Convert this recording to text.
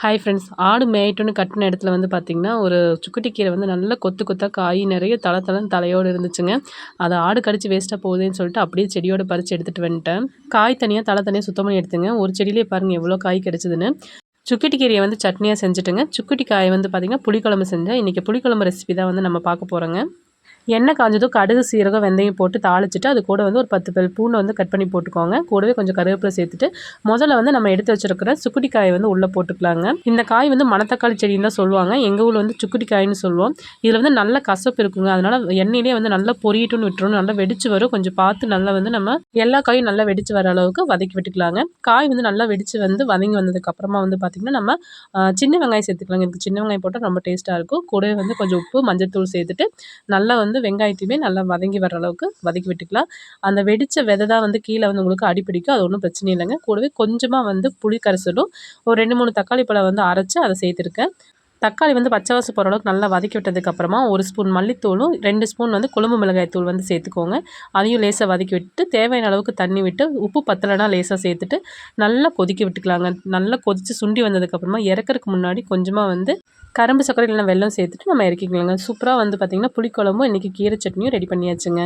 Hi friends. ஆடு மேயட்டுன்னு கட்டின இடத்துல வந்து பார்த்திங்கன்னா, ஒரு சுக்குட்டி கீரை வந்து நல்ல கொத்து கொத்தா காய் நிறைய தளன்னு தலையோடு இருந்துச்சுங்க. அதை ஆடு கடிச்சு வேஸ்ட்டாக போகுதுன்னு சொல்லிட்டு அப்படியே செடியோட பறித்து எடுத்துகிட்டு வந்துட்டேன். காய் தனியாக தலை தனியாக சுத்தம் பண்ணி எடுத்துங்க. ஒரு செடியிலே பாருங்கள் எவ்வளோ காய் கிடச்சிதுன்னு. சுக்குட்டி கீரையை வந்து சட்னியாக செஞ்சுட்டுங்க. சுக்குட்டி காயை வந்து பார்த்திங்கன்னா புளிக்குழம்பு செஞ்சேன். இன்றைக்கி புளிக்குழம்பு ரெசிபி தான் வந்து நம்ம பார்க்க போகிறோங்க. எண்ணெய் காஞ்சதும் கடுகு சீரகம் வெந்தயம் போட்டு தாளிச்சிட்டு அது கூட வந்து ஒரு 10 பல் பூண்டை வந்து கட் பண்ணி போட்டுக்கோங்க. கூடவே கொஞ்சம் கருவேப்பிலை சேர்த்துட்டு முதல்ல வந்து நம்ம எடுத்து வச்சிருக்கிற சுக்குட்டி காயை வந்து உள்ளே போட்டுக்கலாங்க. இந்த காய் வந்து மணத்தக்காளி செடின்னு தான் சொல்லுவாங்க. எங்கள் ஊரில் வந்து சுக்குட்டி காய்னு சொல்லுவோம். இதில் வந்து நல்ல கசப்பு இருக்குங்க. அதனால எண்ணெயிலே வந்து நல்லா பொரியட்டுன்னு விட்டுறணும். நல்லா வெடிச்சு வரும். கொஞ்சம் பார்த்து நல்லா வந்து நம்ம எல்லா காயும் நல்லா வெடிச்சு வர அளவுக்கு வதக்கி விட்டுக்கலாங்க. காய் வந்து நல்லா வெடிச்சு வந்து வதங்கி வந்ததுக்கு அப்புறமா வந்து பார்த்திங்கன்னா நம்ம சின்ன வெங்காயம் சேர்த்துக்கலாங்க. எனக்கு சின்ன வெங்காயம் போட்டால் ரொம்ப டேஸ்ட்டாக இருக்கும். கூடவே வந்து கொஞ்சம் உப்பு மஞ்சள்தூள் சேர்த்துட்டு நல்லா வந்து வெங்காயத்தையுமே நல்லா வதங்கி வர அளவுக்கு வதக்கி விட்டுக்கலாம். அந்த வெடித்த விதை தான் வந்து கீழே வந்து உங்களுக்கு அடிப்பிடிக்கும். அது ஒன்றும் பிரச்சனை இல்லைங்க. கூடவே கொஞ்சமாக வந்து புளி கரைசலும் ஒரு 2-3 தக்காளி பழம் வந்து அரைச்சி அதை சேர்த்துருக்கேன். தக்காளி வந்து பச்சை வாசம் போகிற அளவுக்கு நல்லா வதக்கி விட்டதுக்கப்புறமா 1 ஸ்பூன் மல்லித்தூளும் 2 ஸ்பூன் வந்து குழம்பு மிளகாய் தூள் வந்து சேர்த்துக்கோங்க. அதையும் லேசாக வதக்கி விட்டு தேவையான அளவுக்கு தண்ணி விட்டு உப்பு பத்தலைனா லேசாக சேர்த்துட்டு நல்லா கொதிக்க விட்டுக்கலாங்க. நல்லா கொதித்து சுண்டி வந்ததுக்கப்புறமா இறக்கறதுக்கு முன்னாடி கொஞ்சமாக வந்து கரும்பு சர்க்கரை இல்லைனா வெல்லம் சேர்த்துட்டு நம்ம இறக்கிக்கலாங்க. சூப்பராக வந்து பார்த்திங்கன்னா புளிக்குழம்பும் இன்றைக்கி கீரை சட்னியும் ரெடி பண்ணியாச்சுங்க.